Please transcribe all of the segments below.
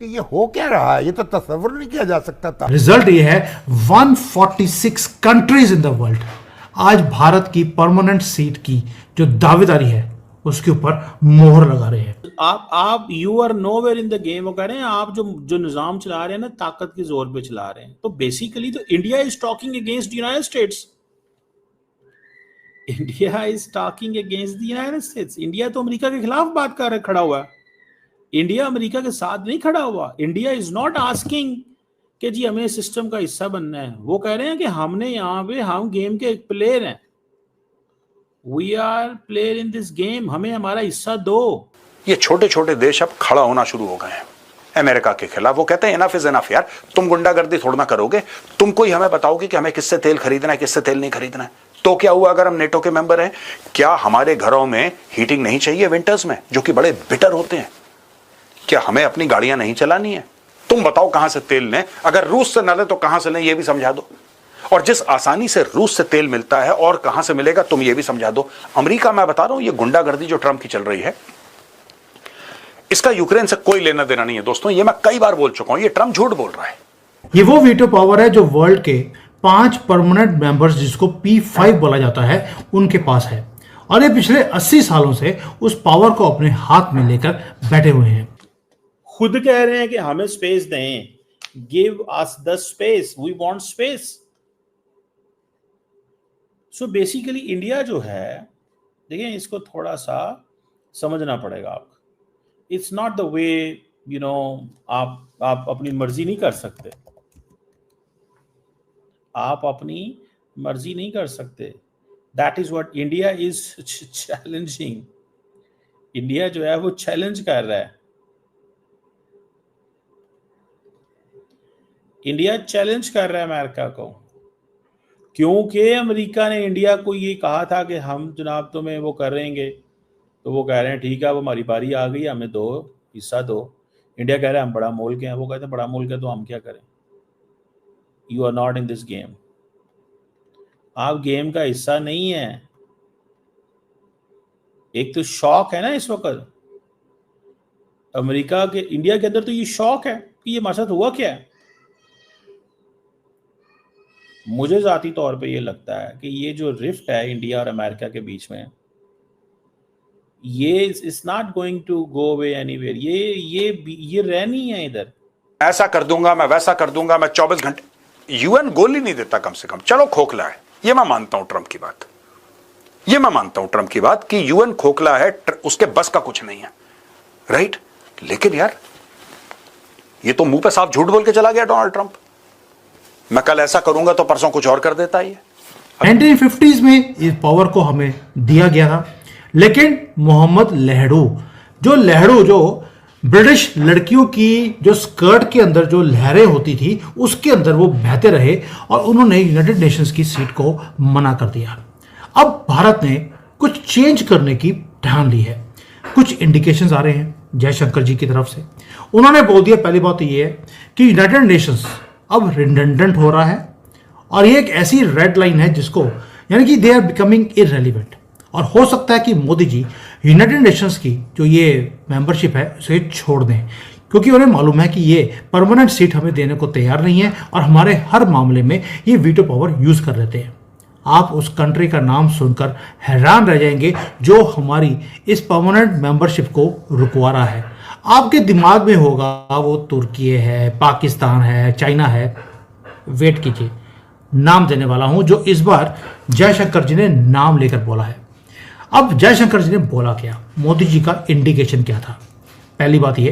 कि ये हो क्या रहा है, ये तो तस्वुर नहीं किया जा सकता था। रिजल्ट ये है 146 कंट्रीज इन द वर्ल्ड आज भारत की परमानेंट सीट की जो दावेदारी है उसके ऊपर मोहर लगा रहे हैं। आप you are nowhere in the game. वो कह रहे हैं आप जो जो निजाम चला रहे हैं ना, ताकत के जोर पे चला रहे हैं। तो बेसिकली तो India is talking against United states. India is talking against the United states. India तो अमेरिका के खिलाफ बात कर खड़ा हुआ है। इंडिया अमेरिका के साथ नहीं खड़ा हुआ। इंडिया इज नॉट आस्किंग कि जी हमें सिस्टम का हिस्सा बनना है। वो कह रहे हैं कि हमने यहाँ पे हम गेम के एक प्लेयर हैं, we are player in this game, हमें हमारा हिस्सा दो। ये छोटे छोटे देश अब खड़ा होना शुरू हो गए हैं अमेरिका के खिलाफ। वो कहते हैं इनफ इज इनफ यार, तुम गुंडागर्दी थोड़ा ना करोगे, तुम कोई हमें बताओगे कि हमें किससे तेल खरीदना है किससे तेल नहीं खरीदना है। तो क्या हुआ अगर हम नेटो के मेंबर हैं? क्या हमारे घरों में हीटिंग नहीं चाहिए विंटर्स में, जो कि बड़े बिटर होते हैं? क्या हमें अपनी गाड़ियां नहीं चलानी है? तुम बताओ कहां से तेल लें? अगर रूस से न ले तो कहां से लें, यह भी समझा दो। और जिस आसानी से रूस से तेल मिलता है और कहां से मिलेगा तुम ये भी समझा दो। अमेरिका, मैं बता रहा हूं, ये गुंडागर्दी जो ट्रंप की चल रही है, इसका यूक्रेन से कोई लेना देना नहीं है दोस्तों। ये मैं कई बार बोल चुका हूं, ये ट्रंप झूठ बोल रहा है। ये वो वीटो पावर है जो वर्ल्ड के 5 परमानेंट मेंबर्स जिसको P5 बोला जाता है उनके पास है, और ये पिछले 80 सालों से उस पावर को अपने हाथ में लेकर बैठे हुए हैं। खुद कह रहे हैं कि हमें स्पेस दें, give us the space, we want space. So basically India जो है, देखिए इसको थोड़ा सा समझना पड़ेगा आपको। It's not the way, you know, आप अपनी मर्जी नहीं कर सकते। आप अपनी मर्जी नहीं कर सकते। That is what India is challenging. India जो है वो चैलेंज कर रहा है। इंडिया चैलेंज कर रहा है अमेरिका को, क्योंकि अमेरिका ने इंडिया को ये कहा था कि हम जनाब तुम्हें वो करेंगे, तो वो कह रहे हैं ठीक है, अब हमारी बारी आ गई, हमें दो, हिस्सा दो। इंडिया कह रहा है हम बड़ा मुल्क हैं। वो कहते हैं बड़ा मुल्क है तो हम क्या करें? You are not in this game. आप गेम का हिस्सा नहीं है। एक तो शौक है ना इस वक्त अमेरिका के, इंडिया के अंदर तो ये शौक है कि ये हमारे साथ हुआ क्या है। मुझे जाती तौर पे ये लगता है कि ये जो रिफ्ट है इंडिया और अमेरिका के बीच में, ये it's not going to go away anywhere. ये रहनी है इधर। ऐसा कर दूंगा मैं, वैसा कर दूंगा मैं, 24 घंटे यूएन गोली नहीं देता कम से कम। चलो खोखला है, ये मैं मानता हूं ट्रंप की बात, ये मैं मानता हूं ट्रंप की बात कि यूएन खोखला है, उसके बस का कुछ नहीं है, राइट। लेकिन यार ये तो मुंह पे साफ झूठ बोल के चला गया डोनाल्ड ट्रंप। मैं कल ऐसा करूंगा तो परसों कुछ और कर देता है। 1950s में इस पावर को हमें दिया गया था, लेकिन मोहम्मद लहड़ू जो ब्रिटिश लड़कियों की जो स्कर्ट के अंदर जो लहरें होती थी उसके अंदर वो बहते रहे और उन्होंने यूनाइटेड नेशंस की सीट को मना कर दिया। अब भारत ने कुछ चेंज करने की ठान ली है। कुछ इंडिकेशंस आ रहे हैं जयशंकर जी की तरफ से। उन्होंने बोल दिया, पहली बात तो ये है कि यूनाइटेड नेशंस अब रिडंडेंट हो रहा है और ये एक ऐसी रेड लाइन है जिसको, यानी कि दे आर बिकमिंग इररेलेवेंट। और हो सकता है कि मोदी जी यूनाइटेड नेशंस की जो ये मेंबरशिप है उसे छोड़ दें, क्योंकि उन्हें मालूम है कि ये परमानेंट सीट हमें देने को तैयार नहीं है और हमारे हर मामले में ये वीटो पावर यूज कर लेते हैं। आप उस कंट्री का नाम सुनकर हैरान रह जाएंगे जो हमारी इस परमानेंट मेंबरशिप को रुकवा रहा है। आपके दिमाग में होगा वो तुर्की है, पाकिस्तान है, चाइना है। वेट कीजिए, नाम देने वाला हूं जो इस बार जयशंकर जी ने नाम लेकर बोला है। अब जयशंकर जी ने बोला क्या, मोदी जी का इंडिकेशन क्या था? पहली बात ये,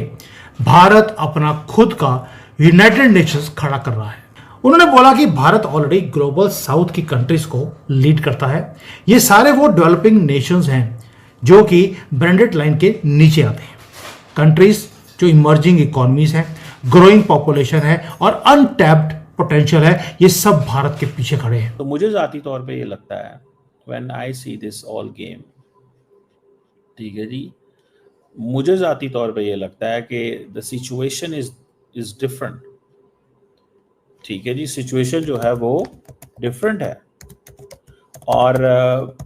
भारत अपना खुद का यूनाइटेड नेशंस खड़ा कर रहा है। उन्होंने बोला कि भारत ऑलरेडी ग्लोबल साउथ की कंट्रीज को लीड करता है। ये सारे वो डेवलपिंग नेशंस हैं जो कि ब्रांडेड लाइन के नीचे आते हैं। कंट्रीज जो इमर्जिंग इकोनॉमीज हैं, ग्रोइंग पॉपुलेशन है और अनटैप्ड पोटेंशियल है, ये सब भारत के पीछे खड़े हैं। तो मुझे जाती तौर पे ये लगता है when I see this all game, ठीक है जी, मुझे जाती तौर पे ये लगता है कि द सिचुएशन इज डिफरेंट। ठीक है जी, सिचुएशन जो है वो डिफरेंट है। और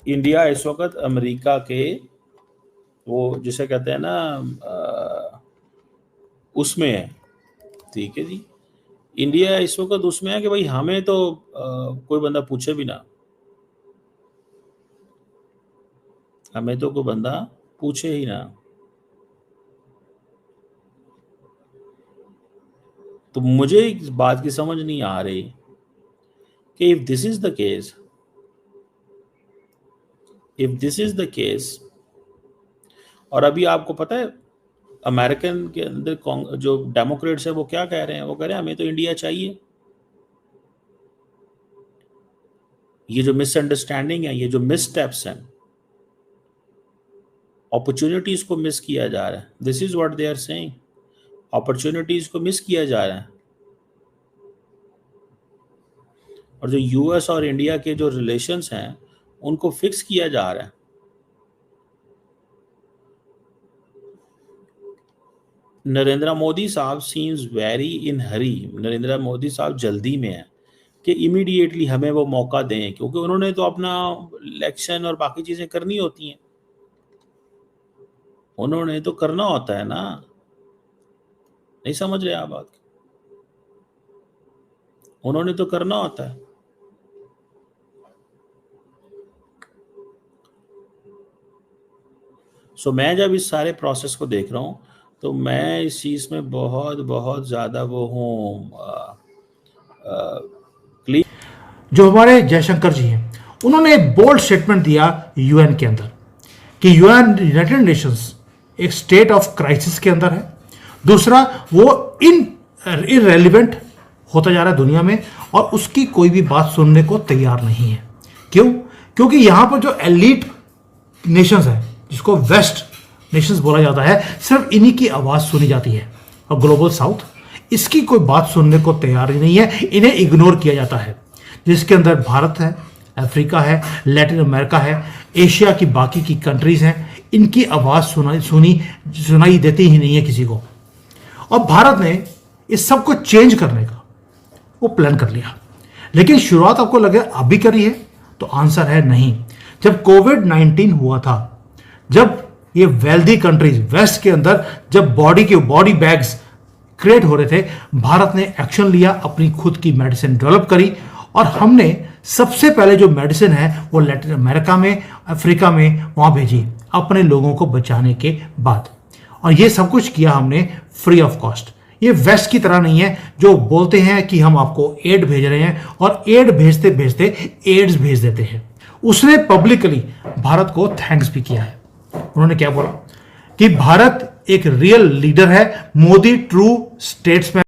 इंडिया इस वक्त अमेरिका के वो जिसे कहते हैं ना उसमें है, ठीक है जी। इंडिया इस वक्त उसमें है कि भाई हमें तो कोई बंदा पूछे भी ना, हमें तो कोई बंदा पूछे ही ना। तो मुझे इस बात की समझ नहीं आ रही कि if this is the case, और अभी आपको पता है अमेरिकन के अंदर जो डेमोक्रेट्स है वो क्या कह रहे हैं, वो कह रहे हैं हमें तो इंडिया चाहिए। ये जो मिसअंडरस्टैंडिंग है, ये जो मिसस्टेप्स हैं, अपॉर्चुनिटीज को मिस किया जा रहा है। This is what they are saying, opportunities को मिस किया जा रहा है। और जो यूएस और इंडिया के जो रिलेशंस हैं उनको फिक्स किया जा रहा है। नरेंद्र मोदी साहब सीम्स वेरी इन हरी, नरेंद्र मोदी साहब जल्दी में है कि इमीडिएटली हमें वो मौका दें, क्योंकि उन्होंने तो अपना इलेक्शन और बाकी चीजें करनी होती हैं, उन्होंने तो करना होता है ना। नहीं समझ रहे आप बात, उन्होंने तो करना होता है। सो मैं जब इस सारे प्रोसेस को देख रहा हूं तो मैं इस चीज में बहुत बहुत ज्यादा वो हूँ जो हमारे जयशंकर जी हैं, उन्होंने एक बोल्ड स्टेटमेंट दिया यूएन के अंदर कि यूएन यूनाइटेड नेशंस एक स्टेट ऑफ क्राइसिस के अंदर है। दूसरा, वो इनरेलीवेंट होता जा रहा है दुनिया में और उसकी कोई भी बात सुनने को तैयार नहीं है। क्यों? क्योंकि यहाँ पर जो एलीट नेशंस है, जिसको वेस्ट नेशंस बोला जाता है, सिर्फ इन्हीं की आवाज़ सुनी जाती है और ग्लोबल साउथ इसकी कोई बात सुनने को तैयार ही नहीं है, इन्हें इग्नोर किया जाता है। जिसके अंदर भारत है, अफ्रीका है, लैटिन अमेरिका है, एशिया की बाकी की कंट्रीज हैं, इनकी आवाज़ सुनाई देती ही नहीं है किसी को। और भारत ने इस सब को चेंज करने का वो प्लान कर लिया, लेकिन शुरुआत आपको लगे अभी करी है, तो आंसर है नहीं। जब कोविड-19 हुआ था, जब ये वेल्दी कंट्रीज वेस्ट के अंदर जब बॉडी बैग्स क्रिएट हो रहे थे, भारत ने एक्शन लिया, अपनी खुद की मेडिसिन डेवलप करी और हमने सबसे पहले जो मेडिसिन है वो लैटिन अमेरिका में, अफ्रीका में वहां भेजी अपने लोगों को बचाने के बाद। और ये सब कुछ किया हमने फ्री ऑफ कॉस्ट। ये वेस्ट की तरह नहीं है जो बोलते हैं कि हम आपको एड भेज रहे हैं और एड भेजते भेजते एड्स भेज देते हैं। उसने पब्लिकली भारत को थैंक्स भी किया है। उन्होंने क्या बोला कि भारत एक रियल लीडर है, मोदी ट्रू स्टेट्समैन